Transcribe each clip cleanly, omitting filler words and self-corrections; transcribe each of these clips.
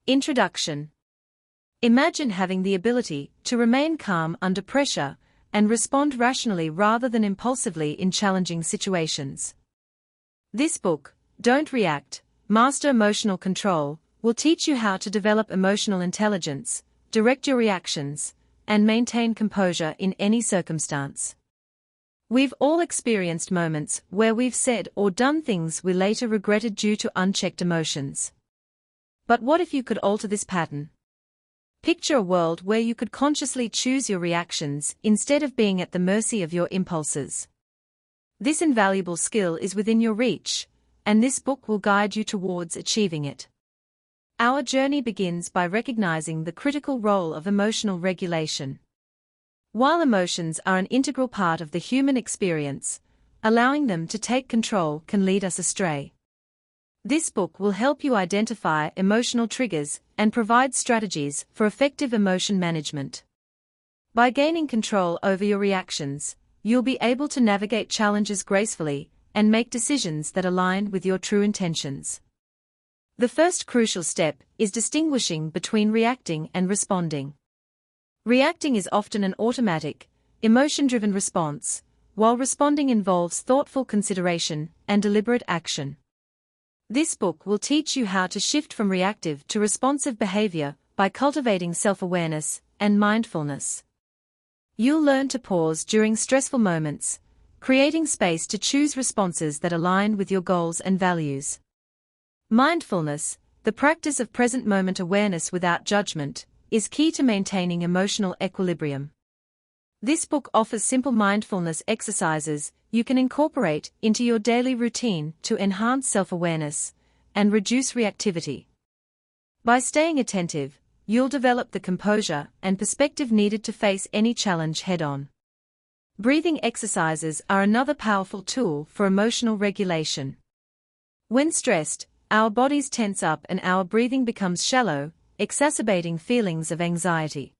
Introduction. Imagine having the ability to remain calm under pressure and respond rationally rather than impulsively in challenging situations. This book, Don't React, Master Emotional Control, will teach you how to develop emotional intelligence, direct your reactions, and maintain composure in any circumstance. We've all experienced moments where we've said or done things we later regretted due to unchecked emotions. But what if you could alter this pattern? Picture a world where you could consciously choose your reactions instead of being at the mercy of your impulses. This invaluable skill is within your reach, and this book will guide you towards achieving it. Our journey begins by recognizing the critical role of emotional regulation. While emotions are an integral part of the human experience, allowing them to take control can lead us astray. This book will help you identify emotional triggers and provide strategies for effective emotion management. By gaining control over your reactions, you'll be able to navigate challenges gracefully and make decisions that align with your true intentions. The first crucial step is distinguishing between reacting and responding. Reacting is often an automatic, emotion-driven response, while responding involves thoughtful consideration and deliberate action. This book will teach you how to shift from reactive to responsive behavior by cultivating self-awareness and mindfulness. You'll learn to pause during stressful moments, creating space to choose responses that align with your goals and values. Mindfulness, the practice of present moment awareness without judgment, is key to maintaining emotional equilibrium. This book offers simple mindfulness exercises you can incorporate into your daily routine to enhance self-awareness and reduce reactivity. By staying attentive, you'll develop the composure and perspective needed to face any challenge head-on. Breathing exercises are another powerful tool for emotional regulation. When stressed, our bodies tense up and our breathing becomes shallow, exacerbating feelings of anxiety.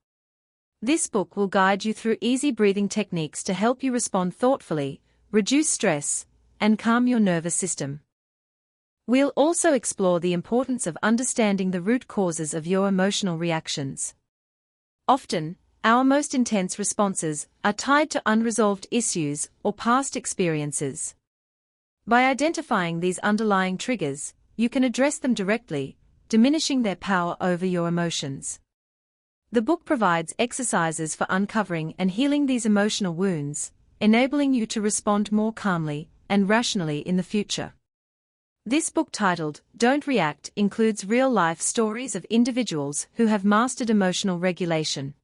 This book will guide you through easy breathing techniques to help you respond thoughtfully, reduce stress, and calm your nervous system. We'll also explore the importance of understanding the root causes of your emotional reactions. Often, our most intense responses are tied to unresolved issues or past experiences. By identifying these underlying triggers, you can address them directly, diminishing their power over your emotions. The book provides exercises for uncovering and healing these emotional wounds, enabling you to respond more calmly and rationally in the future. This book titled Don't React includes real-life stories of individuals who have mastered emotional regulation.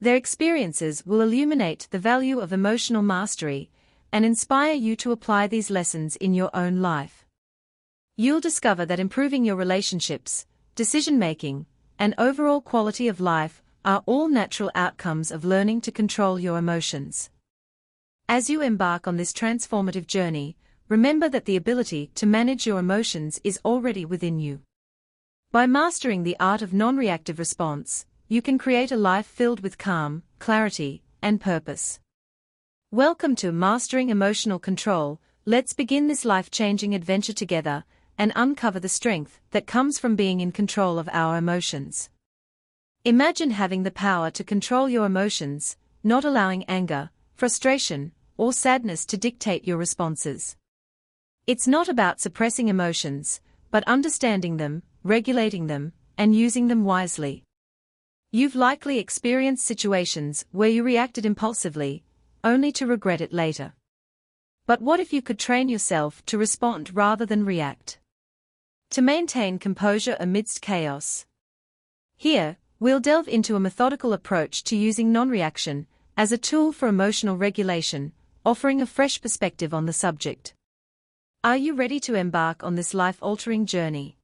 Their experiences will illuminate the value of emotional mastery and inspire you to apply these lessons in your own life. You'll discover that improving your relationships, decision-making, and overall quality of life are all natural outcomes of learning to control your emotions. As you embark on this transformative journey, remember that the ability to manage your emotions is already within you. By mastering the art of non-reactive response, you can create a life filled with calm, clarity, and purpose. Welcome to Mastering Emotional Control. Let's begin this life-changing adventure together and uncover the strength that comes from being in control of our emotions. Imagine having the power to control your emotions, not allowing anger, frustration, or sadness to dictate your responses. It's not about suppressing emotions, but understanding them, regulating them, and using them wisely. You've likely experienced situations where you reacted impulsively, only to regret it later. But what if you could train yourself to respond rather than react? To maintain composure amidst chaos. Here, we'll delve into a methodical approach to using non-reaction as a tool for emotional regulation, offering a fresh perspective on the subject. Are you ready to embark on this life-altering journey?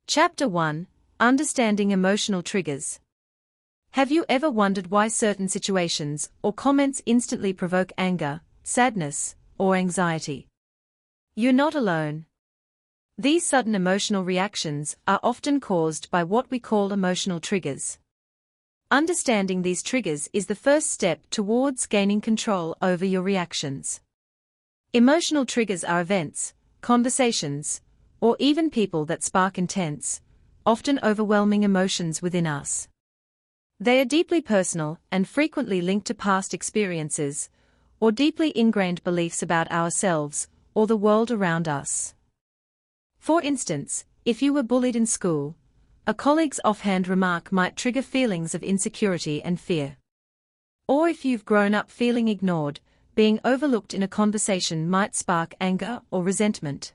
Chapter 1: Understanding Emotional Triggers. Have you ever wondered why certain situations or comments instantly provoke anger, sadness, or anxiety? You're not alone. These sudden emotional reactions are often caused by what we call emotional triggers. Understanding these triggers is the first step towards gaining control over your reactions. Emotional triggers are events, conversations, or even people that spark intense, often overwhelming emotions within us. They are deeply personal and frequently linked to past experiences, or deeply ingrained beliefs about ourselves or the world around us. For instance, if you were bullied in school, a colleague's offhand remark might trigger feelings of insecurity and fear. Or if you've grown up feeling ignored, being overlooked in a conversation might spark anger or resentment.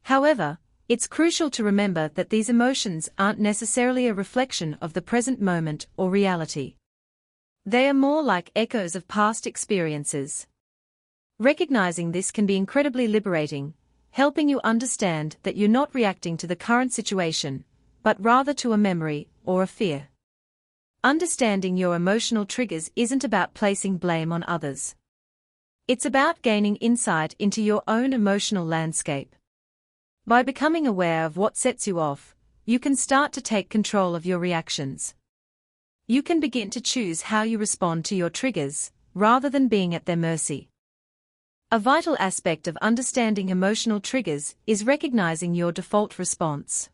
However, it's crucial to remember that these emotions aren't necessarily a reflection of the present moment or reality. They are more like echoes of past experiences. Recognizing this can be incredibly liberating, helping you understand that you're not reacting to the current situation, but rather to a memory or a fear. Understanding your emotional triggers isn't about placing blame on others. It's about gaining insight into your own emotional landscape. By becoming aware of what sets you off, you can start to take control of your reactions. You can begin to choose how you respond to your triggers, rather than being at their mercy. A vital aspect of understanding emotional triggers is recognizing your default response.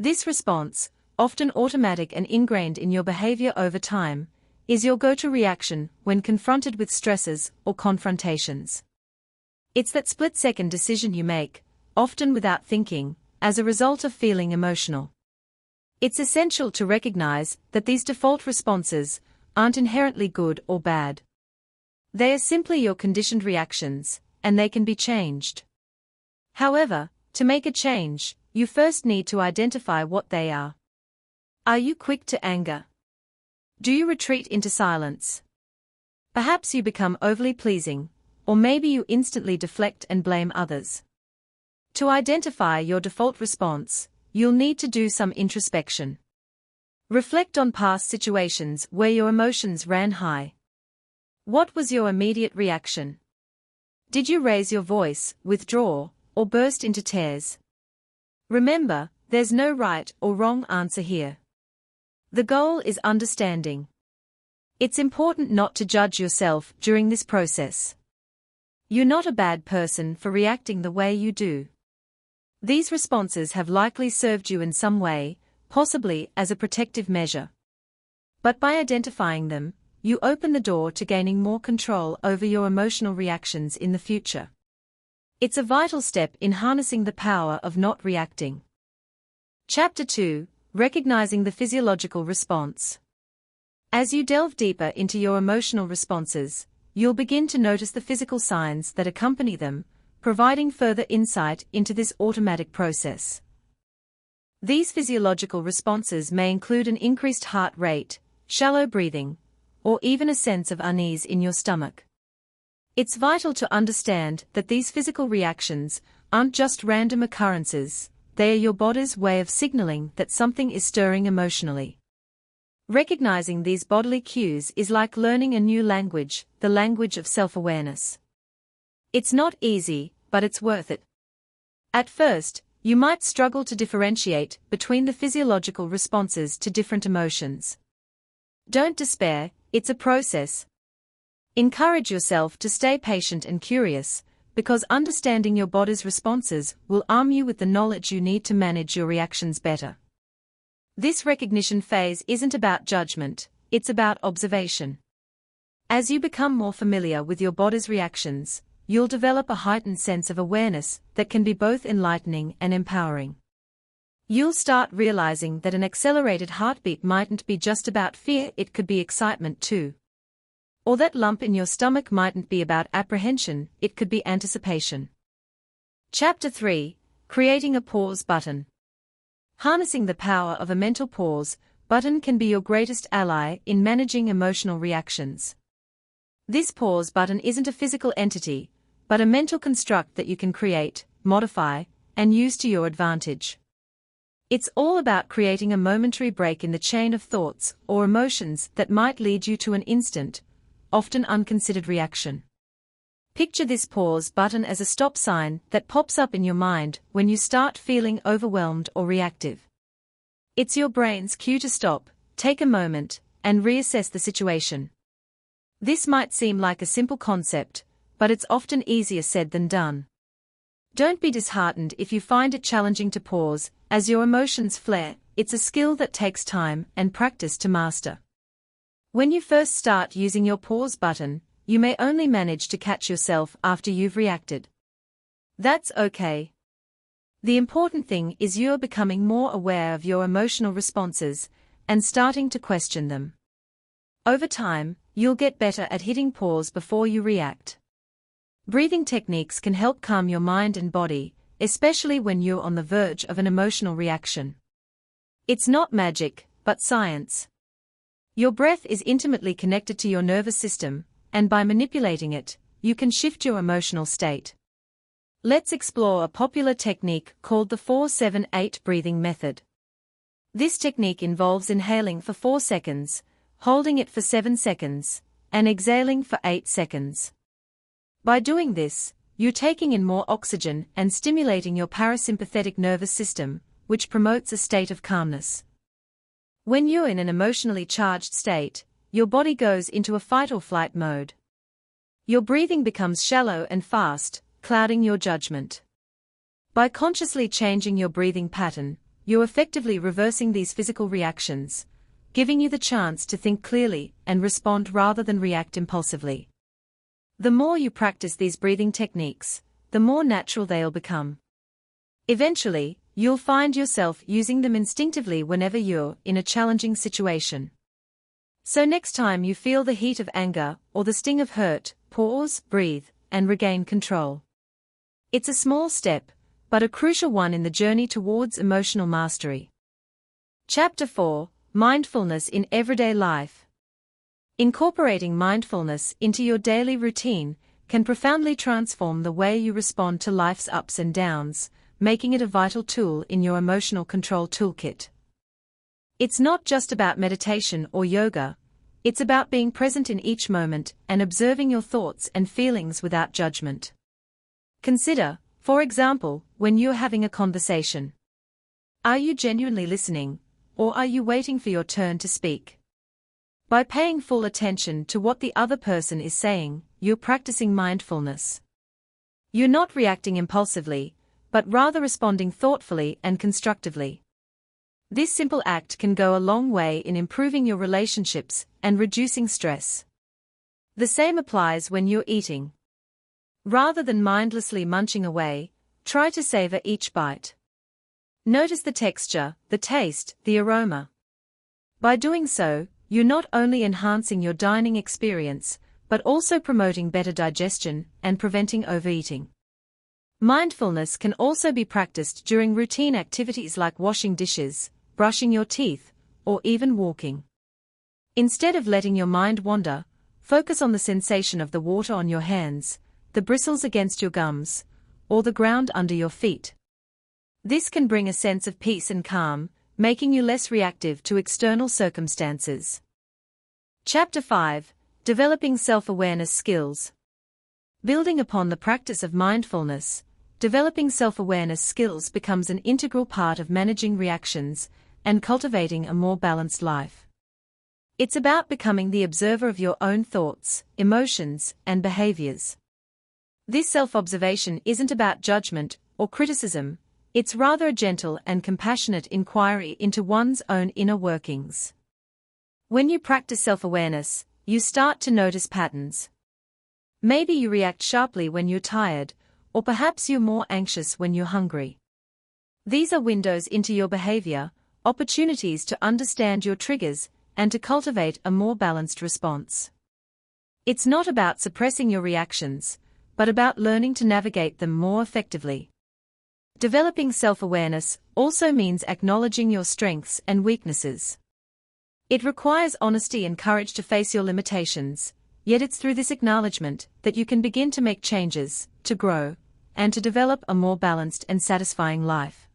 This response, often automatic and ingrained in your behavior over time, is your go-to reaction when confronted with stresses or confrontations. It's that split-second decision you make, often without thinking, as a result of feeling emotional. It's essential to recognize that these default responses aren't inherently good or bad. They are simply your conditioned reactions, and they can be changed. However, to make a change, you first need to identify what they are. Are you quick to anger? Do you retreat into silence? Perhaps you become overly pleasing, or maybe you instantly deflect and blame others. To identify your default response, you'll need to do some introspection. Reflect on past situations where your emotions ran high. What was your immediate reaction? Did you raise your voice, withdraw, or burst into tears? Remember, there's no right or wrong answer here. The goal is understanding. It's important not to judge yourself during this process. You're not a bad person for reacting the way you do. These responses have likely served you in some way, possibly as a protective measure. But by identifying them, you open the door to gaining more control over your emotional reactions in the future. It's a vital step in harnessing the power of not reacting. Chapter 2: Recognizing the Physiological Response. As you delve deeper into your emotional responses, you'll begin to notice the physical signs that accompany them, providing further insight into this automatic process. These physiological responses may include an increased heart rate, shallow breathing, or even a sense of unease in your stomach. It's vital to understand that these physical reactions aren't just random occurrences, they are your body's way of signaling that something is stirring emotionally. Recognizing these bodily cues is like learning a new language, the language of self-awareness. It's not easy, but it's worth it. At first, you might struggle to differentiate between the physiological responses to different emotions. Don't despair, it's a process. Encourage yourself to stay patient and curious, because understanding your body's responses will arm you with the knowledge you need to manage your reactions better. This recognition phase isn't about judgment, it's about observation. As you become more familiar with your body's reactions, you'll develop a heightened sense of awareness that can be both enlightening and empowering. You'll start realizing that an accelerated heartbeat mightn't be just about fear, it could be excitement too. Or that lump in your stomach mightn't be about apprehension, it could be anticipation. Chapter 3: Creating a Pause Button. Harnessing the power of a mental pause button can be your greatest ally in managing emotional reactions. This pause button isn't a physical entity, but a mental construct that you can create, modify, and use to your advantage. It's all about creating a momentary break in the chain of thoughts or emotions that might lead you to an instant, often unconsidered reaction. Picture this pause button as a stop sign that pops up in your mind when you start feeling overwhelmed or reactive. It's your brain's cue to stop, take a moment, and reassess the situation. This might seem like a simple concept, but it's often easier said than done. Don't be disheartened if you find it challenging to pause, as your emotions flare. It's a skill that takes time and practice to master. When you first start using your pause button, you may only manage to catch yourself after you've reacted. That's okay. The important thing is you're becoming more aware of your emotional responses and starting to question them. Over time, you'll get better at hitting pause before you react. Breathing techniques can help calm your mind and body, especially when you're on the verge of an emotional reaction. It's not magic, but science. Your breath is intimately connected to your nervous system, and by manipulating it, you can shift your emotional state. Let's explore a popular technique called the 4-7-8 breathing method. This technique involves inhaling for 4 seconds, holding it for 7 seconds, and exhaling for 8 seconds. By doing this, you're taking in more oxygen and stimulating your parasympathetic nervous system, which promotes a state of calmness. When you're in an emotionally charged state, your body goes into a fight-or-flight mode. Your breathing becomes shallow and fast, clouding your judgment. By consciously changing your breathing pattern, you're effectively reversing these physical reactions, giving you the chance to think clearly and respond rather than react impulsively. The more you practice these breathing techniques, the more natural they'll become. Eventually, you'll find yourself using them instinctively whenever you're in a challenging situation. So next time you feel the heat of anger or the sting of hurt, pause, breathe, and regain control. It's a small step, but a crucial one in the journey towards emotional mastery. Chapter 4: Mindfulness in Everyday Life. Incorporating mindfulness into your daily routine can profoundly transform the way you respond to life's ups and downs, making it a vital tool in your emotional control toolkit. It's not just about meditation or yoga, it's about being present in each moment and observing your thoughts and feelings without judgment. Consider, for example, when you're having a conversation. Are you genuinely listening, or are you waiting for your turn to speak? By paying full attention to what the other person is saying, you're practicing mindfulness. You're not reacting impulsively, but rather responding thoughtfully and constructively. This simple act can go a long way in improving your relationships and reducing stress. The same applies when you're eating. Rather than mindlessly munching away, try to savor each bite. Notice the texture, the taste, the aroma. By doing so, you're not only enhancing your dining experience, but also promoting better digestion and preventing overeating. Mindfulness can also be practiced during routine activities like washing dishes, brushing your teeth, or even walking. Instead of letting your mind wander, focus on the sensation of the water on your hands, the bristles against your gums, or the ground under your feet. This can bring a sense of peace and calm, making you less reactive to external circumstances. Chapter 5: Developing Self-Awareness Skills. Building upon the practice of mindfulness, developing self-awareness skills becomes an integral part of managing reactions and cultivating a more balanced life. It's about becoming the observer of your own thoughts, emotions, and behaviors. This self-observation isn't about judgment or criticism, it's rather a gentle and compassionate inquiry into one's own inner workings. When you practice self-awareness, you start to notice patterns. Maybe you react sharply when you're tired, or perhaps you're more anxious when you're hungry. These are windows into your behavior, opportunities to understand your triggers, and to cultivate a more balanced response. It's not about suppressing your reactions, but about learning to navigate them more effectively. Developing self-awareness also means acknowledging your strengths and weaknesses. It requires honesty and courage to face your limitations, yet it's through this acknowledgement that you can begin to make changes, to grow, and to develop a more balanced and satisfying life.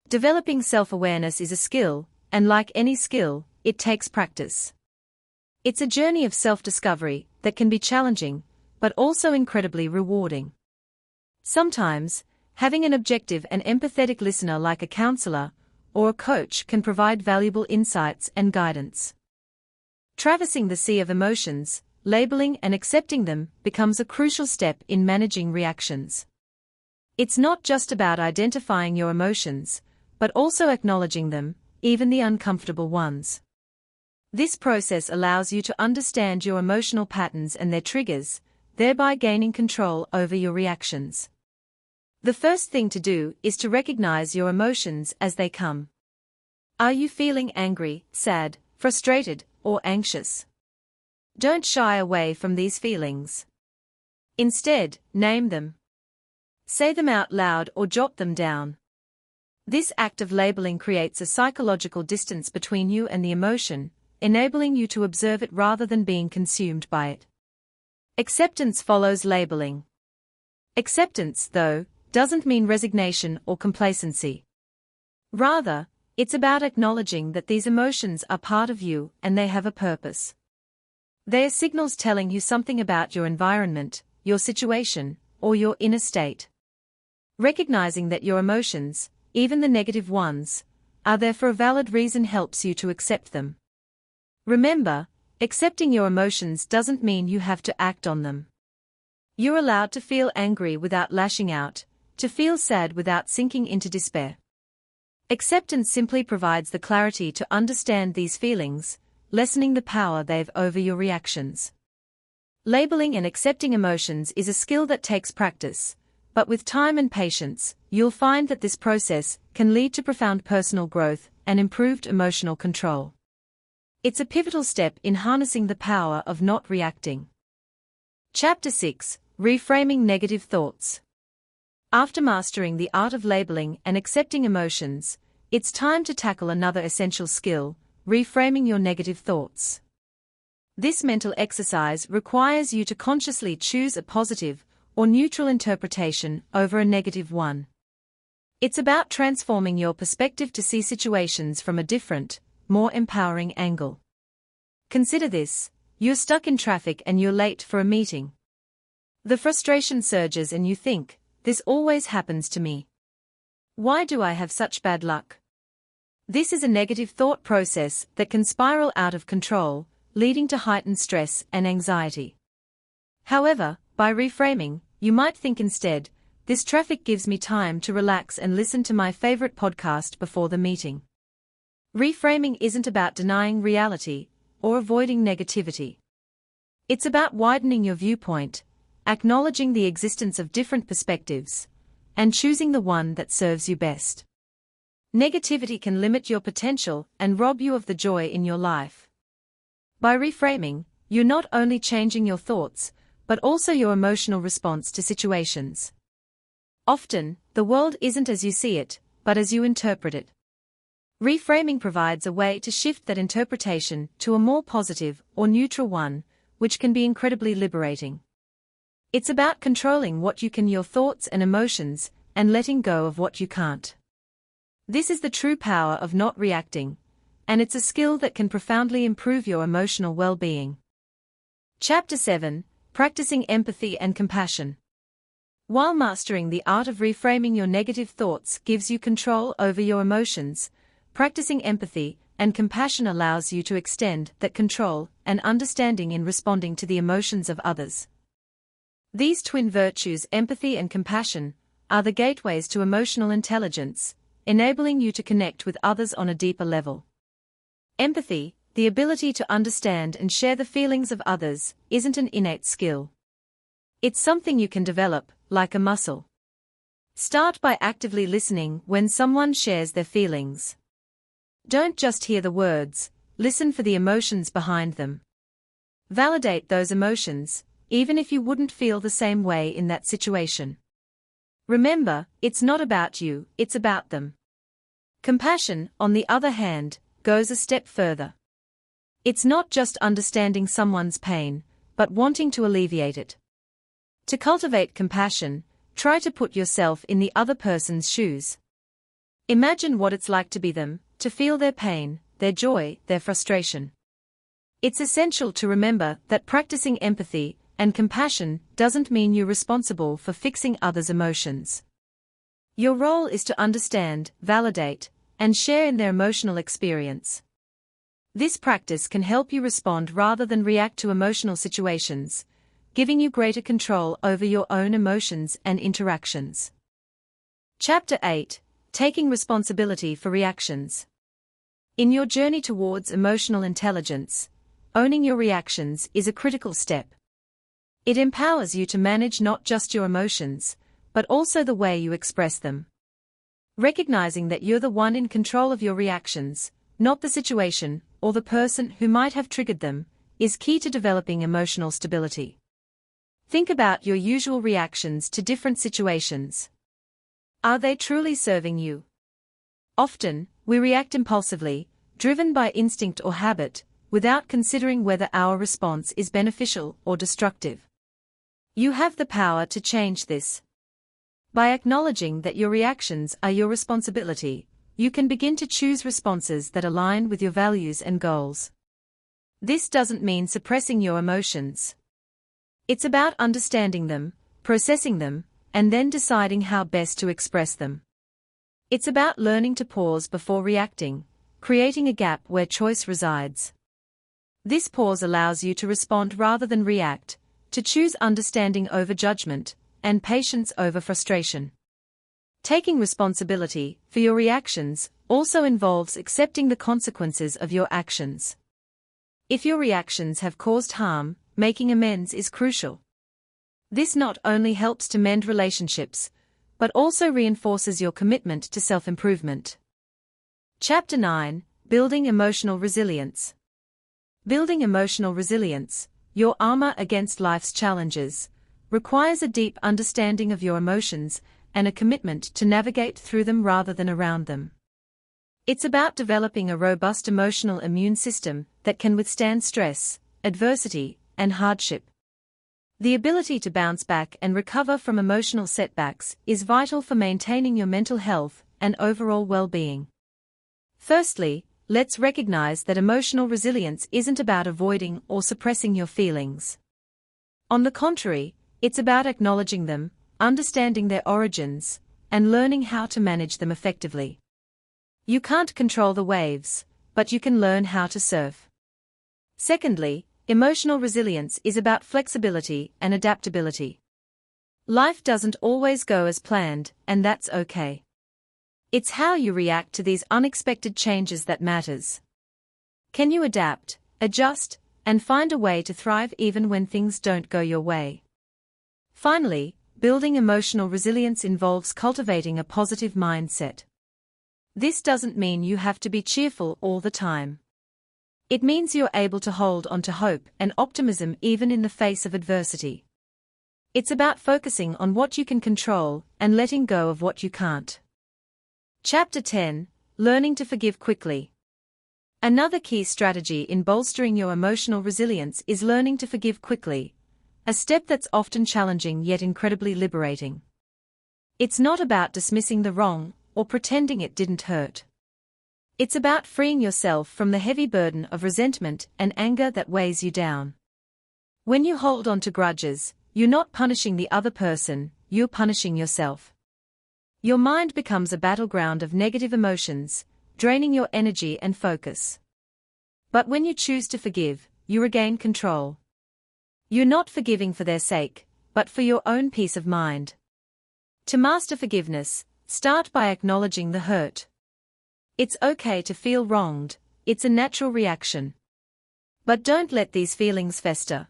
Developing self-awareness is a skill, and like any skill, it takes practice. It's a journey of self-discovery that can be challenging, but also incredibly rewarding. Sometimes, having an objective and empathetic listener like a counselor or a coach can provide valuable insights and guidance. Traversing the sea of emotions, labeling and accepting them becomes a crucial step in managing reactions. It's not just about identifying your emotions, but also acknowledging them, even the uncomfortable ones. This process allows you to understand your emotional patterns and their triggers, thereby gaining control over your reactions. The first thing to do is to recognize your emotions as they come. Are you feeling angry, sad, frustrated, or anxious? Don't shy away from these feelings. Instead, name them. Say them out loud or jot them down. This act of labeling creates a psychological distance between you and the emotion, enabling you to observe it rather than being consumed by it. Acceptance follows labeling. Acceptance, though, doesn't mean resignation or complacency. Rather, it's about acknowledging that these emotions are part of you and they have a purpose. They are signals telling you something about your environment, your situation, or your inner state. Recognizing that your emotions, even the negative ones, are there for a valid reason helps you to accept them. Remember, accepting your emotions doesn't mean you have to act on them. You're allowed to feel angry without lashing out, to feel sad without sinking into despair. Acceptance simply provides the clarity to understand these feelings, lessening the power they've over your reactions. Labeling and accepting emotions is a skill that takes practice, but with time and patience, you'll find that this process can lead to profound personal growth and improved emotional control. It's a pivotal step in harnessing the power of not reacting. Chapter 6: Reframing Negative Thoughts. After mastering the art of labeling and accepting emotions, it's time to tackle another essential skill: reframing your negative thoughts. This mental exercise requires you to consciously choose a positive or neutral interpretation over a negative one. It's about transforming your perspective to see situations from a different, more empowering angle. Consider this: you're stuck in traffic and you're late for a meeting. The frustration surges and you think, "This always happens to me. Why do I have such bad luck?" This is a negative thought process that can spiral out of control, leading to heightened stress and anxiety. However, by reframing, you might think instead, "This traffic gives me time to relax and listen to my favorite podcast before the meeting." Reframing isn't about denying reality or avoiding negativity. It's about widening your viewpoint, acknowledging the existence of different perspectives, and choosing the one that serves you best. Negativity can limit your potential and rob you of the joy in your life. By reframing, you're not only changing your thoughts, but also your emotional response to situations. Often, the world isn't as you see it, but as you interpret it. Reframing provides a way to shift that interpretation to a more positive or neutral one, which can be incredibly liberating. It's about controlling what you can, your thoughts and emotions, and letting go of what you can't. This is the true power of not reacting, and it's a skill that can profoundly improve your emotional well-being. Chapter 7: Practicing Empathy and Compassion. While mastering the art of reframing your negative thoughts gives you control over your emotions, practicing empathy and compassion allows you to extend that control and understanding in responding to the emotions of others. These twin virtues, empathy and compassion, are the gateways to emotional intelligence, enabling you to connect with others on a deeper level. Empathy, the ability to understand and share the feelings of others, isn't an innate skill. It's something you can develop, like a muscle. Start by actively listening when someone shares their feelings. Don't just hear the words, listen for the emotions behind them. Validate those emotions, even if you wouldn't feel the same way in that situation. Remember, it's not about you, it's about them. Compassion, on the other hand, goes a step further. It's not just understanding someone's pain, but wanting to alleviate it. To cultivate compassion, try to put yourself in the other person's shoes. Imagine what it's like to be them, to feel their pain, their joy, their frustration. It's essential to remember that practicing empathy and compassion doesn't mean you're responsible for fixing others' emotions. Your role is to understand, validate, and share in their emotional experience. This practice can help you respond rather than react to emotional situations, giving you greater control over your own emotions and interactions. Chapter 8: Taking Responsibility for Reactions. In your journey towards emotional intelligence, owning your reactions is a critical step. It empowers you to manage not just your emotions, but also the way you express them. Recognizing that you're the one in control of your reactions, not the situation or the person who might have triggered them, is key to developing emotional stability. Think about your usual reactions to different situations. Are they truly serving you? Often, we react impulsively, driven by instinct or habit, without considering whether our response is beneficial or destructive. You have the power to change this. By acknowledging that your reactions are your responsibility, you can begin to choose responses that align with your values and goals. This doesn't mean suppressing your emotions. It's about understanding them, processing them, and then deciding how best to express them. It's about learning to pause before reacting, creating a gap where choice resides. This pause allows you to respond rather than react, to choose understanding over judgment, and patience over frustration. Taking responsibility for your reactions also involves accepting the consequences of your actions. If your reactions have caused harm, making amends is crucial. This not only helps to mend relationships, but also reinforces your commitment to self-improvement. Chapter 9: Building Emotional Resilience. Building emotional resilience, your armor against life's challenges, requires a deep understanding of your emotions and a commitment to navigate through them rather than around them. It's about developing a robust emotional immune system that can withstand stress, adversity, and hardship. The ability to bounce back and recover from emotional setbacks is vital for maintaining your mental health and overall well-being. Firstly, let's recognize that emotional resilience isn't about avoiding or suppressing your feelings. On the contrary, it's about acknowledging them, understanding their origins, and learning how to manage them effectively. You can't control the waves, but you can learn how to surf. Secondly, emotional resilience is about flexibility and adaptability. Life doesn't always go as planned, and that's okay. It's how you react to these unexpected changes that matters. Can you adapt, adjust, and find a way to thrive even when things don't go your way? Finally, building emotional resilience involves cultivating a positive mindset. This doesn't mean you have to be cheerful all the time. It means you're able to hold on to hope and optimism even in the face of adversity. It's about focusing on what you can control and letting go of what you can't. Chapter 10: Learning to Forgive Quickly. Another key strategy in bolstering your emotional resilience is learning to forgive quickly, a step that's often challenging yet incredibly liberating. It's not about dismissing the wrong or pretending it didn't hurt. It's about freeing yourself from the heavy burden of resentment and anger that weighs you down. When you hold on to grudges, you're not punishing the other person, you're punishing yourself. Your mind becomes a battleground of negative emotions, draining your energy and focus. But when you choose to forgive, you regain control. You're not forgiving for their sake, but for your own peace of mind. To master forgiveness, start by acknowledging the hurt. It's okay to feel wronged, it's a natural reaction. But don't let these feelings fester.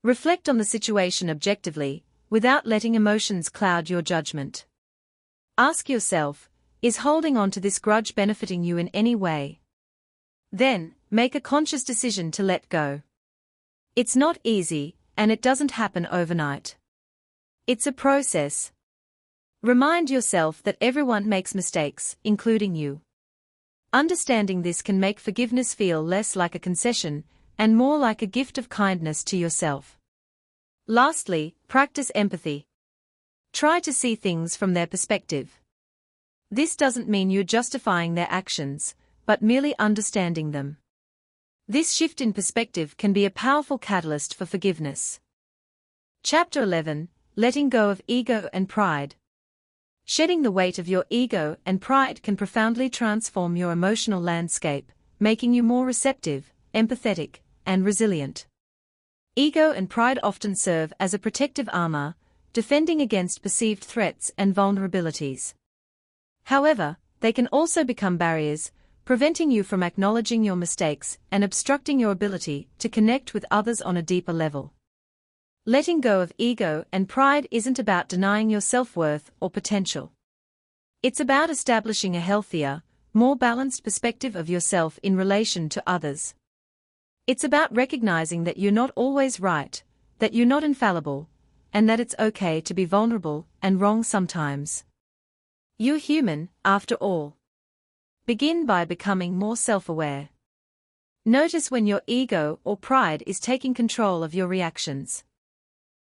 Reflect on the situation objectively, without letting emotions cloud your judgment. Ask yourself, is holding on to this grudge benefiting you in any way? Then, make a conscious decision to let go. It's not easy, and it doesn't happen overnight. It's a process. Remind yourself that everyone makes mistakes, including you. Understanding this can make forgiveness feel less like a concession and more like a gift of kindness to yourself. Lastly, practice empathy. Try to see things from their perspective. This doesn't mean you're justifying their actions, but merely understanding them. This shift in perspective can be a powerful catalyst for forgiveness. Chapter 11: Letting Go of Ego and Pride. Shedding the weight of your ego and pride can profoundly transform your emotional landscape, making you more receptive, empathetic, and resilient. Ego and pride often serve as a protective armor, defending against perceived threats and vulnerabilities. However, they can also become barriers, preventing you from acknowledging your mistakes and obstructing your ability to connect with others on a deeper level. Letting go of ego and pride isn't about denying your self-worth or potential. It's about establishing a healthier, more balanced perspective of yourself in relation to others. It's about recognizing that you're not always right, that you're not infallible, and that it's okay to be vulnerable and wrong sometimes. You're human, after all. Begin by becoming more self-aware. Notice when your ego or pride is taking control of your reactions.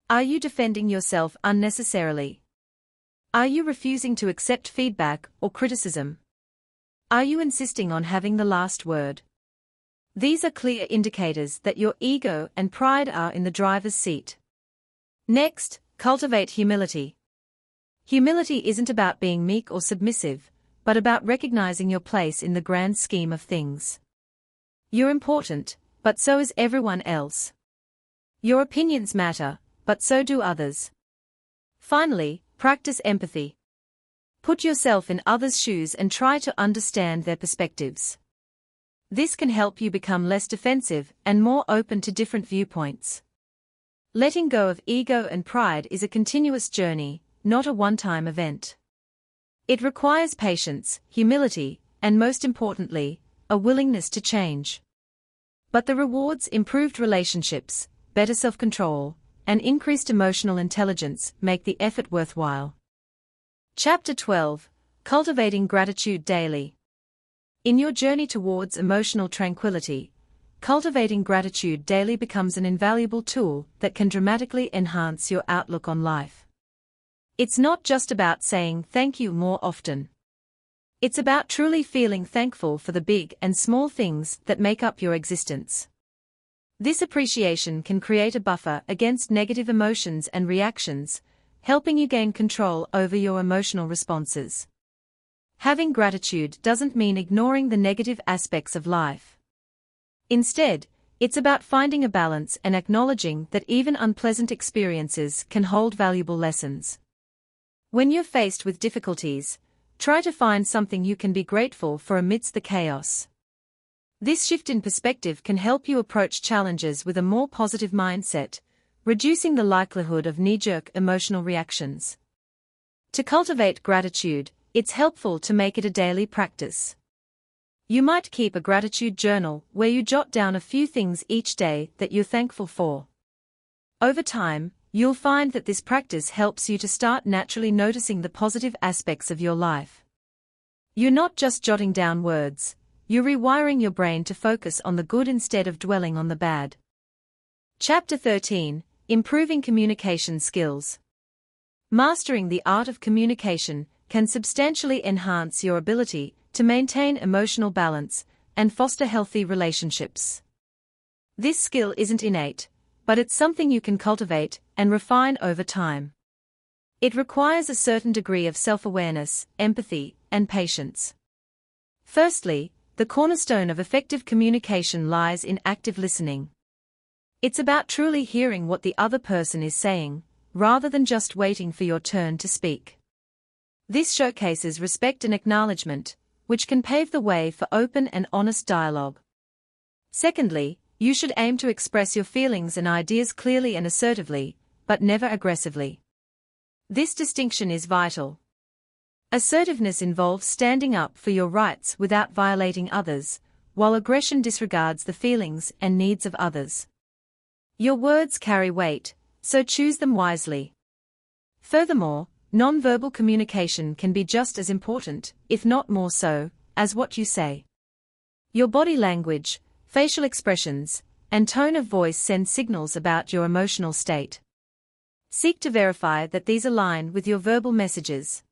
Are you defending yourself unnecessarily? Are you refusing to accept feedback or criticism? Are you insisting on having the last word? These are clear indicators that your ego and pride are in the driver's seat. Next, cultivate humility. Humility isn't about being meek or submissive, but about recognizing your place in the grand scheme of things. You're important, but so is everyone else. Your opinions matter, but so do others. Finally, practice empathy. Put yourself in others' shoes and try to understand their perspectives. This can help you become less defensive and more open to different viewpoints. Letting go of ego and pride is a continuous journey, not a one-time event. It requires patience, humility, and most importantly, a willingness to change. But the rewards: improved relationships, better self-control, and increased emotional intelligence make the effort worthwhile. Chapter 12: Cultivating Gratitude Daily. In your journey towards emotional tranquility, cultivating gratitude daily becomes an invaluable tool that can dramatically enhance your outlook on life. It's not just about saying thank you more often. It's about truly feeling thankful for the big and small things that make up your existence. This appreciation can create a buffer against negative emotions and reactions, helping you gain control over your emotional responses. Having gratitude doesn't mean ignoring the negative aspects of life. Instead, it's about finding a balance and acknowledging that even unpleasant experiences can hold valuable lessons. When you're faced with difficulties, try to find something you can be grateful for amidst the chaos. This shift in perspective can help you approach challenges with a more positive mindset, reducing the likelihood of knee-jerk emotional reactions. To cultivate gratitude, it's helpful to make it a daily practice. You might keep a gratitude journal where you jot down a few things each day that you're thankful for. Over time, you'll find that this practice helps you to start naturally noticing the positive aspects of your life. You're not just jotting down words, you're rewiring your brain to focus on the good instead of dwelling on the bad. Chapter 13: Improving Communication Skills. Mastering the art of communication can substantially enhance your ability to maintain emotional balance and foster healthy relationships. This skill isn't innate, but it's something you can cultivate and refine over time. It requires a certain degree of self-awareness, empathy, and patience. Firstly, the cornerstone of effective communication lies in active listening. It's about truly hearing what the other person is saying, rather than just waiting for your turn to speak. This showcases respect and acknowledgement, which can pave the way for open and honest dialogue. Secondly, you should aim to express your feelings and ideas clearly and assertively, but never aggressively. This distinction is vital. Assertiveness involves standing up for your rights without violating others, while aggression disregards the feelings and needs of others. Your words carry weight, so choose them wisely. Furthermore, nonverbal communication can be just as important, if not more so, as what you say. Your body language, facial expressions, and tone of voice send signals about your emotional state. Seek to verify that these align with your verbal messages.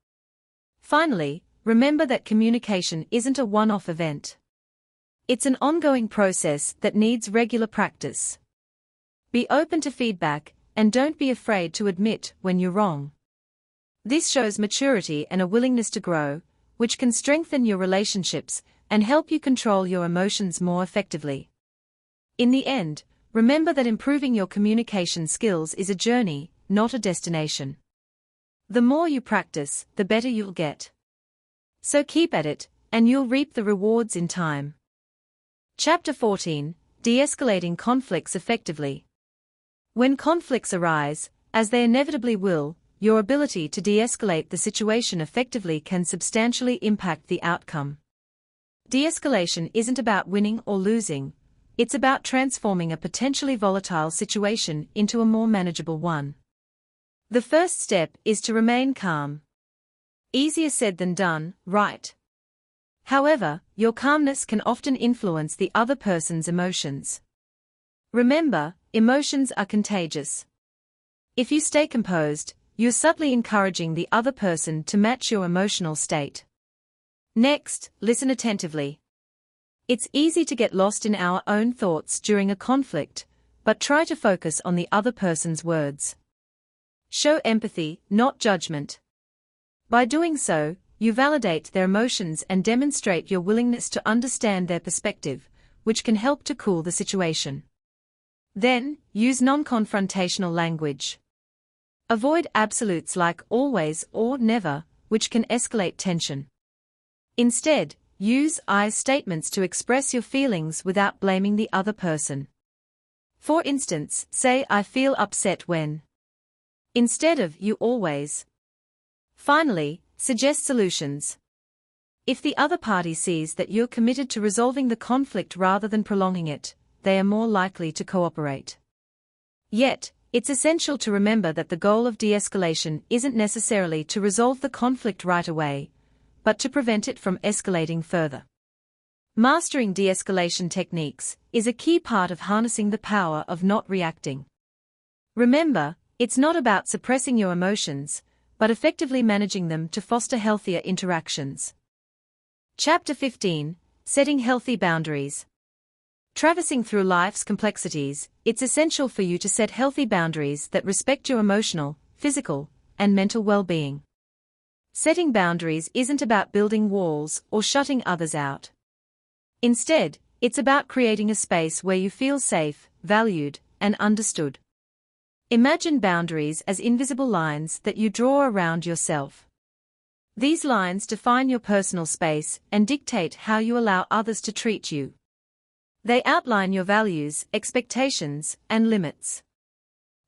Finally, remember that communication isn't a one-off event. It's an ongoing process that needs regular practice. Be open to feedback, and don't be afraid to admit when you're wrong. This shows maturity and a willingness to grow, which can strengthen your relationships and help you control your emotions more effectively. In the end, remember that improving your communication skills is a journey, not a destination. The more you practice, the better you'll get. So keep at it, and you'll reap the rewards in time. Chapter 14: De-escalating conflicts effectively. When conflicts arise, as they inevitably will, your ability to de-escalate the situation effectively can substantially impact the outcome. De-escalation isn't about winning or losing, it's about transforming a potentially volatile situation into a more manageable one. The first step is to remain calm. Easier said than done, right? However, your calmness can often influence the other person's emotions. Remember, emotions are contagious. If you stay composed, you're subtly encouraging the other person to match your emotional state. Next, listen attentively. It's easy to get lost in our own thoughts during a conflict, but try to focus on the other person's words. Show empathy, not judgment. By doing so, you validate their emotions and demonstrate your willingness to understand their perspective, which can help to cool the situation. Then, use non-confrontational language. Avoid absolutes like always or never, which can escalate tension. Instead, use I statements to express your feelings without blaming the other person. For instance, say I feel upset when, instead of you always. Finally, suggest solutions. If the other party sees that you're committed to resolving the conflict rather than prolonging it, they are more likely to cooperate. Yet, it's essential to remember that the goal of de-escalation isn't necessarily to resolve the conflict right away, but to prevent it from escalating further. Mastering de-escalation techniques is a key part of harnessing the power of not reacting. Remember, it's not about suppressing your emotions, but effectively managing them to foster healthier interactions. Chapter 15: Setting Healthy Boundaries. Traversing through life's complexities, it's essential for you to set healthy boundaries that respect your emotional, physical, and mental well-being. Setting boundaries isn't about building walls or shutting others out. Instead, it's about creating a space where you feel safe, valued, and understood. Imagine boundaries as invisible lines that you draw around yourself. These lines define your personal space and dictate how you allow others to treat you. They outline your values, expectations, and limits.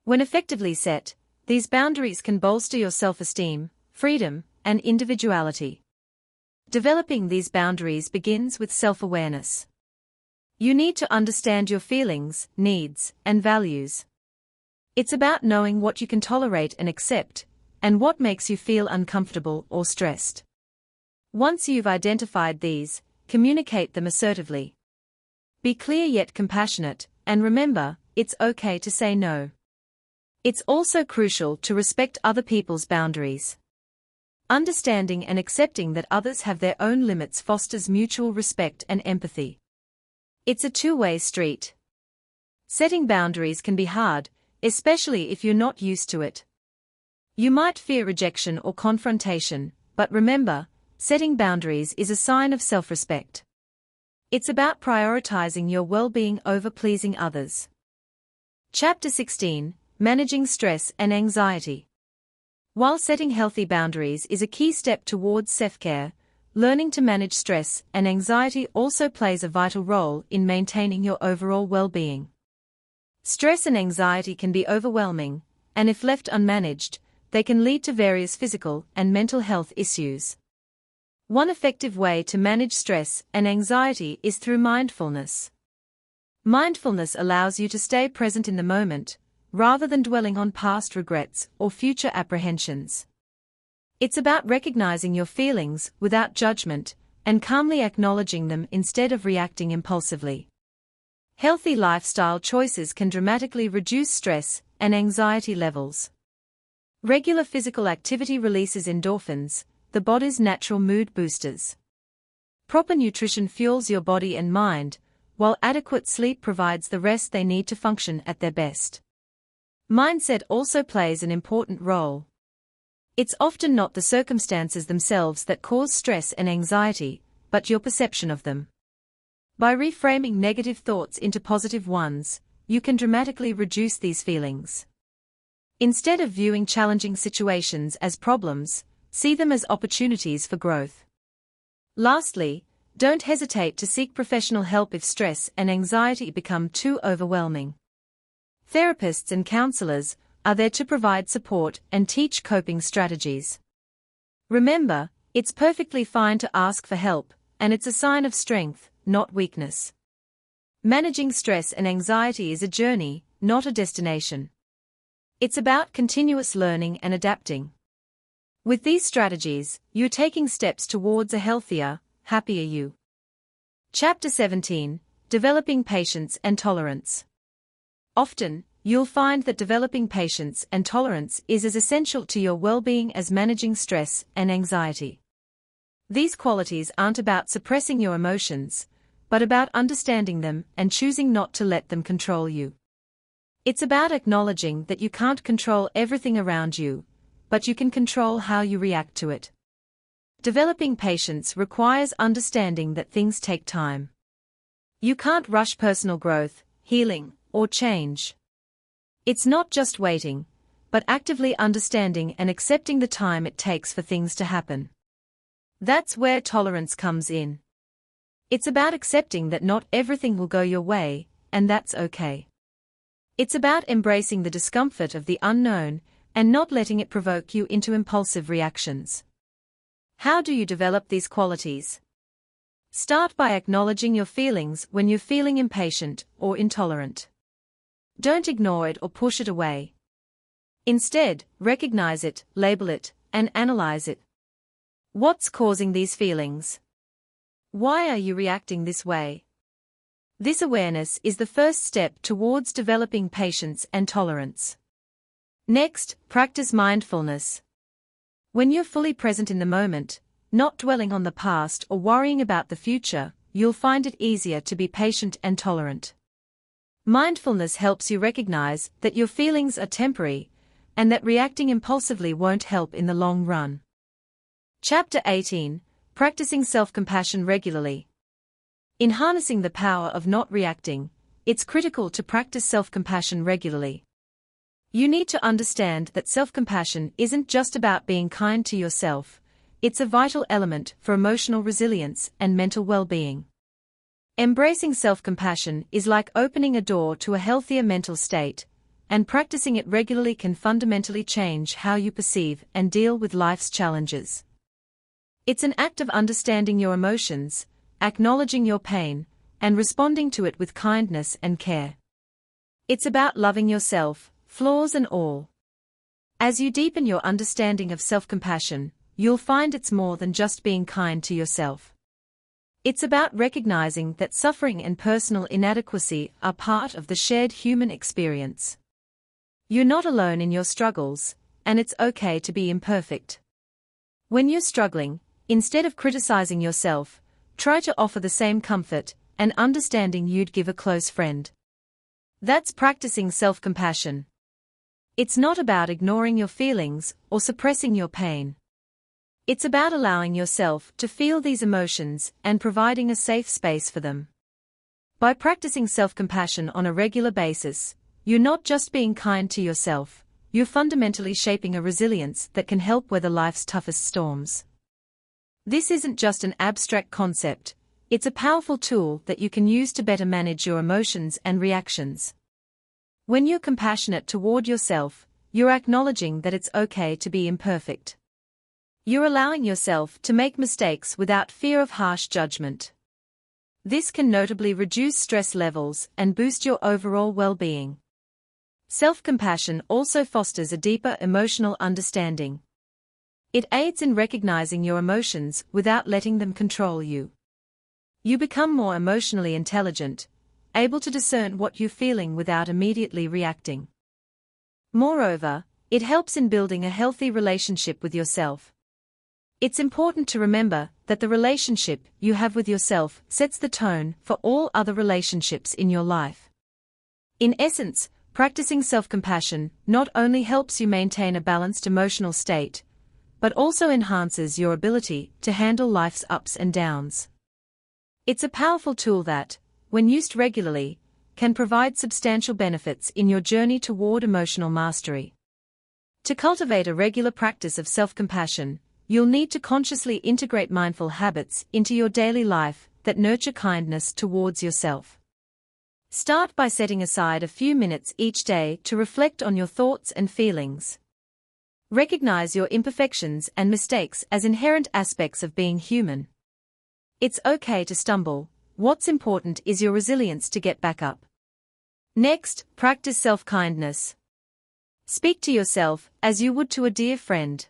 When effectively set, these boundaries can bolster your self-esteem, freedom, and individuality. Developing these boundaries begins with self-awareness. You need to understand your feelings, needs, and values. It's about knowing what you can tolerate and accept, and what makes you feel uncomfortable or stressed. Once you've identified these, communicate them assertively. Be clear yet compassionate, and remember, it's okay to say no. It's also crucial to respect other people's boundaries. Understanding and accepting that others have their own limits fosters mutual respect and empathy. It's a two-way street. Setting boundaries can be hard, especially if you're not used to it. You might fear rejection or confrontation, but remember, setting boundaries is a sign of self-respect. It's about prioritizing your well-being over pleasing others. Chapter 16: Managing Stress and Anxiety. While setting healthy boundaries is a key step towards self-care, learning to manage stress and anxiety also plays a vital role in maintaining your overall well-being. Stress and anxiety can be overwhelming, and if left unmanaged, they can lead to various physical and mental health issues. One effective way to manage stress and anxiety is through mindfulness. Mindfulness allows you to stay present in the moment, rather than dwelling on past regrets or future apprehensions. It's about recognizing your feelings without judgment and calmly acknowledging them instead of reacting impulsively. Healthy lifestyle choices can dramatically reduce stress and anxiety levels. Regular physical activity releases endorphins, the body's natural mood boosters. Proper nutrition fuels your body and mind, while adequate sleep provides the rest they need to function at their best. Mindset also plays an important role. It's often not the circumstances themselves that cause stress and anxiety, but your perception of them. By reframing negative thoughts into positive ones, you can dramatically reduce these feelings. Instead of viewing challenging situations as problems, see them as opportunities for growth. Lastly, don't hesitate to seek professional help if stress and anxiety become too overwhelming. Therapists and counselors are there to provide support and teach coping strategies. Remember, it's perfectly fine to ask for help, and it's a sign of strength, not weakness. Managing stress and anxiety is a journey, not a destination. It's about continuous learning and adapting. With these strategies, you're taking steps towards a healthier, happier you. Chapter 17: Developing Patience and Tolerance. Often, you'll find that developing patience and tolerance is as essential to your well-being as managing stress and anxiety. These qualities aren't about suppressing your emotions, but about understanding them and choosing not to let them control you. It's about acknowledging that you can't control everything around you, but you can control how you react to it. Developing patience requires understanding that things take time. You can't rush personal growth, healing, or change. It's not just waiting, but actively understanding and accepting the time it takes for things to happen. That's where tolerance comes in. It's about accepting that not everything will go your way, and that's okay. It's about embracing the discomfort of the unknown and not letting it provoke you into impulsive reactions. How do you develop these qualities? Start by acknowledging your feelings when you're feeling impatient or intolerant. Don't ignore it or push it away. Instead, recognize it, label it, and analyze it. What's causing these feelings? Why are you reacting this way? This awareness is the first step towards developing patience and tolerance. Next, practice mindfulness. When you're fully present in the moment, not dwelling on the past or worrying about the future, you'll find it easier to be patient and tolerant. Mindfulness helps you recognize that your feelings are temporary, and that reacting impulsively won't help in the long run. Chapter 18: Practicing Self-Compassion Regularly. In harnessing the power of not reacting, it's critical to practice self-compassion regularly. You need to understand that self-compassion isn't just about being kind to yourself, it's a vital element for emotional resilience and mental well-being. Embracing self-compassion is like opening a door to a healthier mental state, and practicing it regularly can fundamentally change how you perceive and deal with life's challenges. It's an act of understanding your emotions, acknowledging your pain, and responding to it with kindness and care. It's about loving yourself, flaws and all. As you deepen your understanding of self-compassion, you'll find it's more than just being kind to yourself. It's about recognizing that suffering and personal inadequacy are part of the shared human experience. You're not alone in your struggles, and it's okay to be imperfect. When you're struggling, instead of criticizing yourself, try to offer the same comfort and understanding you'd give a close friend. That's practicing self-compassion. It's not about ignoring your feelings or suppressing your pain. It's about allowing yourself to feel these emotions and providing a safe space for them. By practicing self-compassion on a regular basis, you're not just being kind to yourself, you're fundamentally shaping a resilience that can help weather life's toughest storms. This isn't just an abstract concept, it's a powerful tool that you can use to better manage your emotions and reactions. When you're compassionate toward yourself, you're acknowledging that it's okay to be imperfect. You're allowing yourself to make mistakes without fear of harsh judgment. This can notably reduce stress levels and boost your overall well-being. Self-compassion also fosters a deeper emotional understanding. It aids in recognizing your emotions without letting them control you. You become more emotionally intelligent, able to discern what you're feeling without immediately reacting. Moreover, it helps in building a healthy relationship with yourself. It's important to remember that the relationship you have with yourself sets the tone for all other relationships in your life. In essence, practicing self-compassion not only helps you maintain a balanced emotional state, but also enhances your ability to handle life's ups and downs. It's a powerful tool that, when used regularly, can provide substantial benefits in your journey toward emotional mastery. To cultivate a regular practice of self-compassion, you'll need to consciously integrate mindful habits into your daily life that nurture kindness towards yourself. Start by setting aside a few minutes each day to reflect on your thoughts and feelings. Recognize your imperfections and mistakes as inherent aspects of being human. It's okay to stumble. What's important is your resilience to get back up. Next, practice self-kindness. Speak to yourself as you would to a dear friend.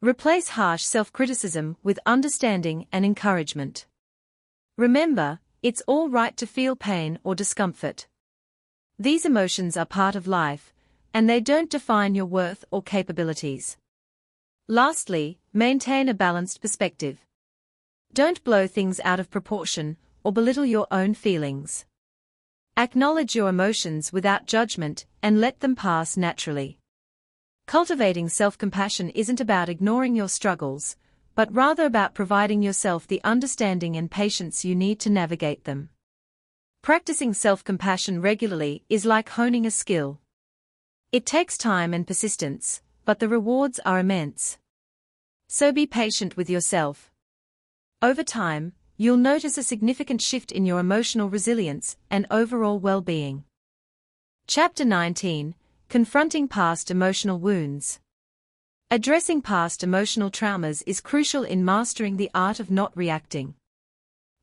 Replace harsh self-criticism with understanding and encouragement. Remember, it's all right to feel pain or discomfort. These emotions are part of life, and they don't define your worth or capabilities. Lastly, maintain a balanced perspective. Don't blow things out of proportion or belittle your own feelings. Acknowledge your emotions without judgment and let them pass naturally. Cultivating self-compassion isn't about ignoring your struggles, but rather about providing yourself the understanding and patience you need to navigate them. Practicing self-compassion regularly is like honing a skill. It takes time and persistence, but the rewards are immense. So be patient with yourself. Over time, you'll notice a significant shift in your emotional resilience and overall well-being. Chapter 19: Confronting Past Emotional Wounds. Addressing past emotional traumas is crucial in mastering the art of not reacting.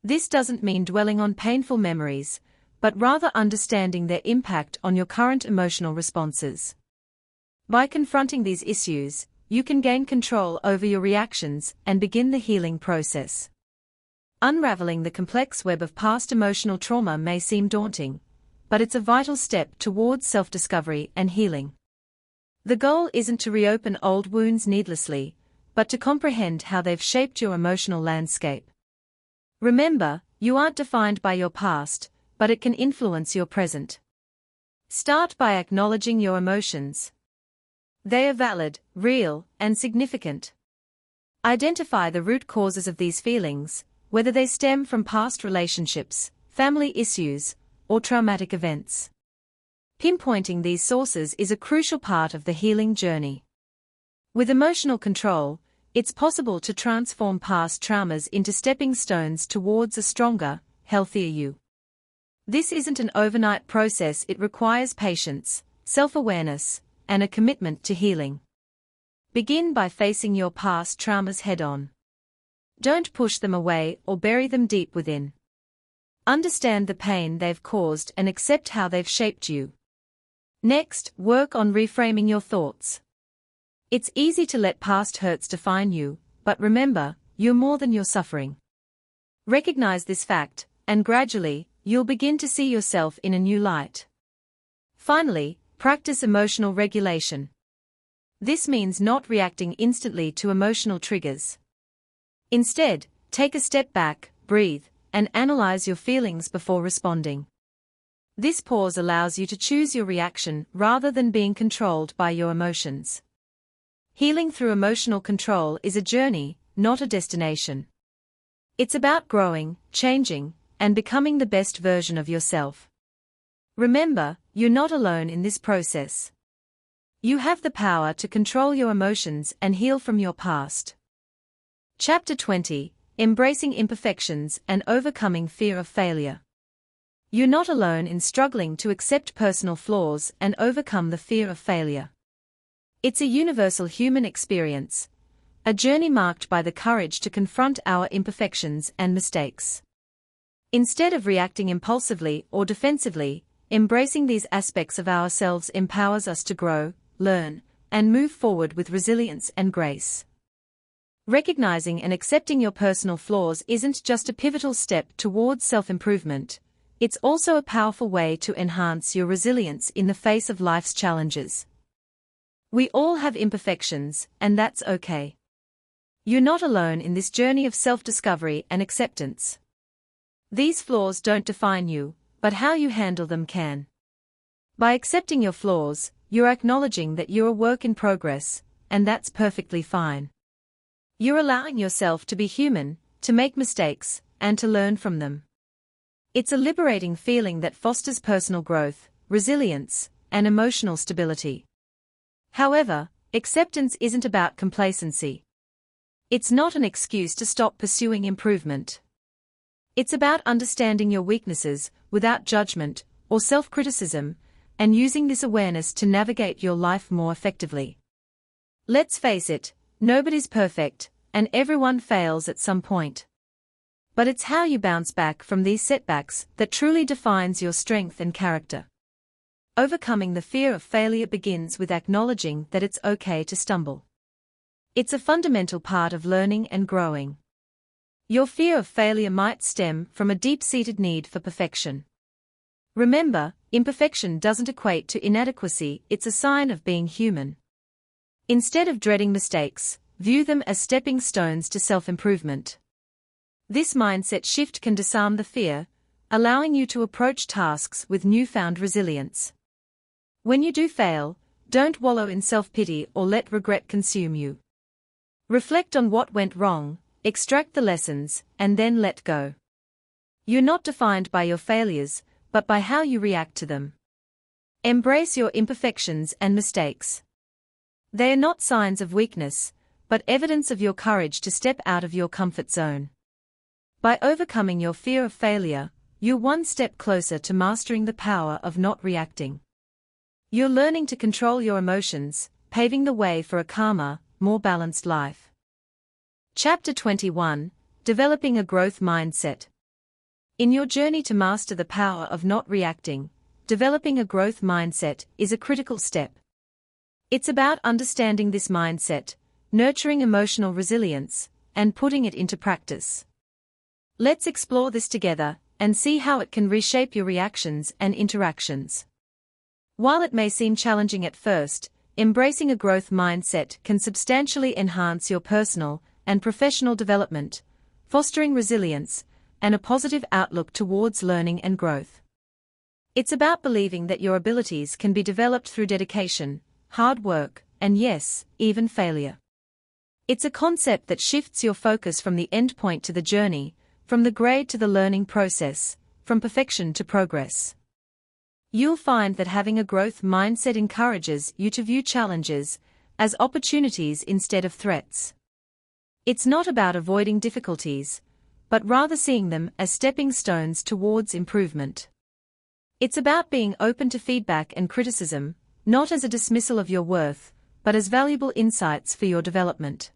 This doesn't mean dwelling on painful memories, but rather understanding their impact on your current emotional responses. By confronting these issues, you can gain control over your reactions and begin the healing process. Unraveling the complex web of past emotional trauma may seem daunting, but it's a vital step towards self-discovery and healing. The goal isn't to reopen old wounds needlessly, but to comprehend how they've shaped your emotional landscape. Remember, you aren't defined by your past, but it can influence your present. Start by acknowledging your emotions. They are valid, real, and significant. Identify the root causes of these feelings, whether they stem from past relationships, family issues, or traumatic events. Pinpointing these sources is a crucial part of the healing journey. With emotional control, it's possible to transform past traumas into stepping stones towards a stronger, healthier you. This isn't an overnight process. It requires patience, self-awareness, and a commitment to healing. Begin by facing your past traumas head-on. Don't push them away or bury them deep within. Understand the pain they've caused and accept how they've shaped you. Next, work on reframing your thoughts. It's easy to let past hurts define you, but remember, you're more than your suffering. Recognize this fact, and gradually, you'll begin to see yourself in a new light. Finally, practice emotional regulation. This means not reacting instantly to emotional triggers. Instead, take a step back, breathe, and analyze your feelings before responding. This pause allows you to choose your reaction rather than being controlled by your emotions. Healing through emotional control is a journey, not a destination. It's about growing, changing, and becoming the best version of yourself. Remember, you're not alone in this process. You have the power to control your emotions and heal from your past. Chapter 20: Embracing Imperfections and Overcoming Fear of Failure. You're not alone in struggling to accept personal flaws and overcome the fear of failure. It's a universal human experience, a journey marked by the courage to confront our imperfections and mistakes. Instead of reacting impulsively or defensively, embracing these aspects of ourselves empowers us to grow, learn, and move forward with resilience and grace. Recognizing and accepting your personal flaws isn't just a pivotal step towards self-improvement, it's also a powerful way to enhance your resilience in the face of life's challenges. We all have imperfections, and that's okay. You're not alone in this journey of self-discovery and acceptance. These flaws don't define you, but how you handle them can. By accepting your flaws, you're acknowledging that you're a work in progress, and that's perfectly fine. You're allowing yourself to be human, to make mistakes, and to learn from them. It's a liberating feeling that fosters personal growth, resilience, and emotional stability. However, acceptance isn't about complacency. It's not an excuse to stop pursuing improvement. It's about understanding your weaknesses without judgment or self-criticism, and using this awareness to navigate your life more effectively. Let's face it, nobody's perfect, and everyone fails at some point. But it's how you bounce back from these setbacks that truly defines your strength and character. Overcoming the fear of failure begins with acknowledging that it's okay to stumble. It's a fundamental part of learning and growing. Your fear of failure might stem from a deep-seated need for perfection. Remember, imperfection doesn't equate to inadequacy, it's a sign of being human. Instead of dreading mistakes, view them as stepping stones to self-improvement. This mindset shift can disarm the fear, allowing you to approach tasks with newfound resilience. When you do fail, don't wallow in self-pity or let regret consume you. Reflect on what went wrong, extract the lessons, and then let go. You're not defined by your failures, but by how you react to them. Embrace your imperfections and mistakes. They are not signs of weakness, but evidence of your courage to step out of your comfort zone. By overcoming your fear of failure, you're one step closer to mastering the power of not reacting. You're learning to control your emotions, paving the way for a calmer, more balanced life. Chapter 21: Developing a Growth Mindset. In your journey to master the power of not reacting, developing a growth mindset is a critical step. It's about understanding this mindset, nurturing emotional resilience, and putting it into practice. Let's explore this together and see how it can reshape your reactions and interactions. While it may seem challenging at first, embracing a growth mindset can substantially enhance your personal and professional development, fostering resilience and a positive outlook towards learning and growth. It's about believing that your abilities can be developed through dedication, hard work, and yes, even failure. It's a concept that shifts your focus from the end point to the journey, from the grade to the learning process, from perfection to progress. You'll find that having a growth mindset encourages you to view challenges as opportunities instead of threats. It's not about avoiding difficulties, but rather seeing them as stepping stones towards improvement. It's about being open to feedback and criticism, not as a dismissal of your worth, but as valuable insights for your development.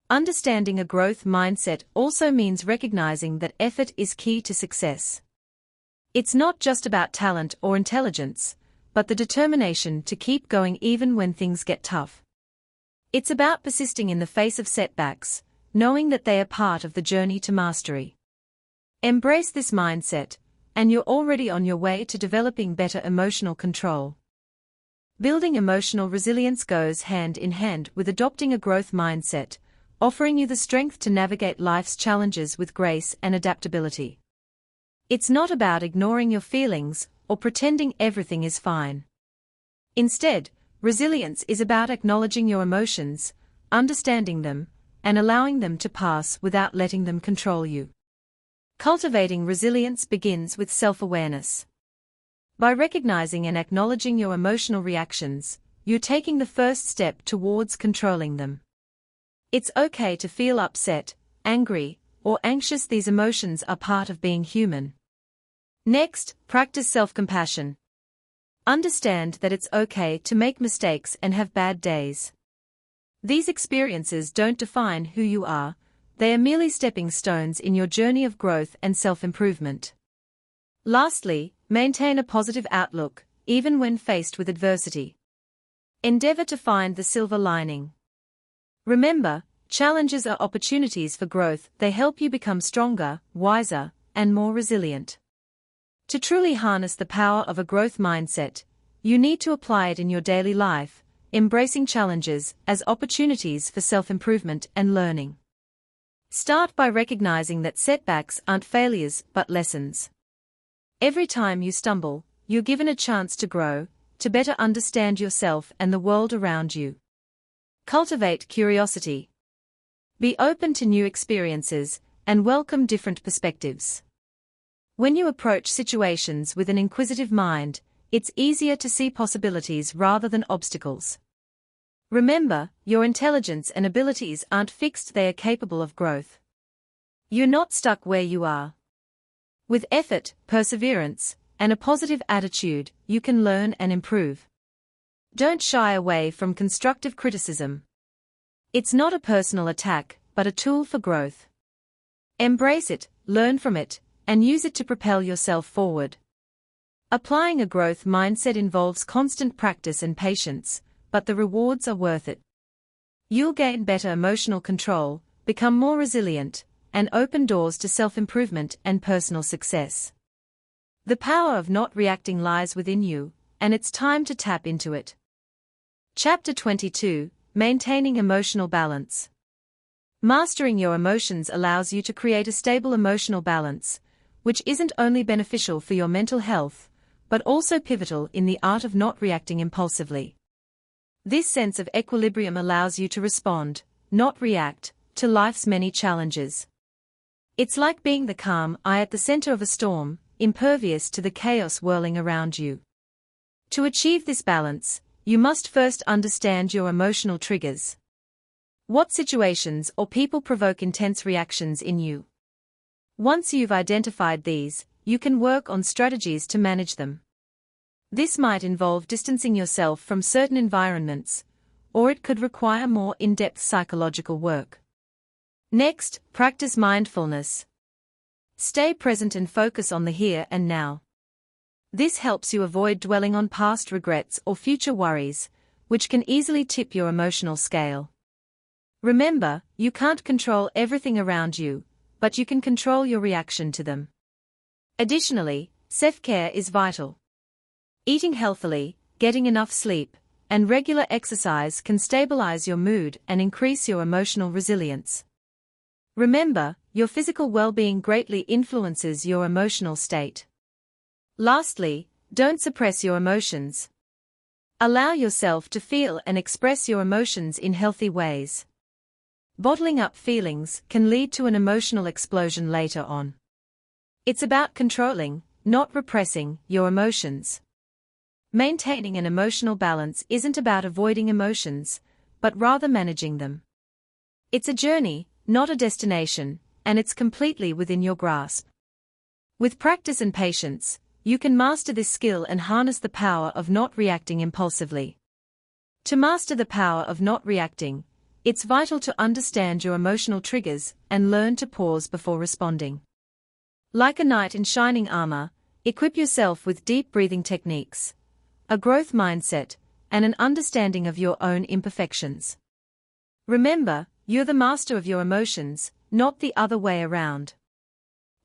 Understanding a growth mindset also means recognizing that effort is key to success. It's not just about talent or intelligence, but the determination to keep going even when things get tough. It's about persisting in the face of setbacks, knowing that they are part of the journey to mastery. Embrace this mindset, and you're already on your way to developing better emotional control. Building emotional resilience goes hand in hand with adopting a growth mindset, offering you the strength to navigate life's challenges with grace and adaptability. It's not about ignoring your feelings or pretending everything is fine. Instead, resilience is about acknowledging your emotions, understanding them, and allowing them to pass without letting them control you. Cultivating resilience begins with self-awareness. By recognizing and acknowledging your emotional reactions, you're taking the first step towards controlling them. It's okay to feel upset, angry, or anxious. These emotions are part of being human. Next, practice self-compassion. Understand that it's okay to make mistakes and have bad days. These experiences don't define who you are, they are merely stepping stones in your journey of growth and self-improvement. Lastly, maintain a positive outlook, even when faced with adversity. Endeavor to find the silver lining. Remember, challenges are opportunities for growth. They help you become stronger, wiser, and more resilient. To truly harness the power of a growth mindset, you need to apply it in your daily life, embracing challenges as opportunities for self-improvement and learning. Start by recognizing that setbacks aren't failures but lessons. Every time you stumble, you're given a chance to grow, to better understand yourself and the world around you. Cultivate curiosity. Be open to new experiences and welcome different perspectives. When you approach situations with an inquisitive mind, it's easier to see possibilities rather than obstacles. Remember, your intelligence and abilities aren't fixed, they are capable of growth. You're not stuck where you are. With effort, perseverance, and a positive attitude, you can learn and improve. Don't shy away from constructive criticism. It's not a personal attack, but a tool for growth. Embrace it, learn from it, and use it to propel yourself forward. Applying a growth mindset involves constant practice and patience, but the rewards are worth it. You'll gain better emotional control, become more resilient, and open doors to self-improvement and personal success. The power of not reacting lies within you, and it's time to tap into it. Chapter 22: Maintaining Emotional Balance. Mastering your emotions allows you to create a stable emotional balance, which isn't only beneficial for your mental health, but also pivotal in the art of not reacting impulsively. This sense of equilibrium allows you to respond, not react, to life's many challenges. It's like being the calm eye at the center of a storm, impervious to the chaos whirling around you. To achieve this balance, you must first understand your emotional triggers. What situations or people provoke intense reactions in you? Once you've identified these, you can work on strategies to manage them. This might involve distancing yourself from certain environments, or it could require more in-depth psychological work. Next, practice mindfulness. Stay present and focus on the here and now. This helps you avoid dwelling on past regrets or future worries, which can easily tip your emotional scale. Remember, you can't control everything around you, but you can control your reaction to them. Additionally, self-care is vital. Eating healthily, getting enough sleep, and regular exercise can stabilize your mood and increase your emotional resilience. Remember, your physical well-being greatly influences your emotional state. Lastly, don't suppress your emotions. Allow yourself to feel and express your emotions in healthy ways. Bottling up feelings can lead to an emotional explosion later on. It's about controlling, not repressing, your emotions. Maintaining an emotional balance isn't about avoiding emotions, but rather managing them. It's a journey, not a destination, and it's completely within your grasp. With practice and patience, you can master this skill and harness the power of not reacting impulsively. To master the power of not reacting, it's vital to understand your emotional triggers and learn to pause before responding. Like a knight in shining armor, equip yourself with deep breathing techniques, a growth mindset, and an understanding of your own imperfections. Remember, you're the master of your emotions, not the other way around.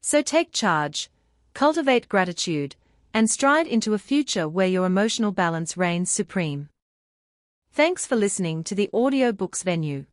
So take charge, cultivate gratitude, and stride into a future where your emotional balance reigns supreme. Thanks for listening to the Audiobooks venue.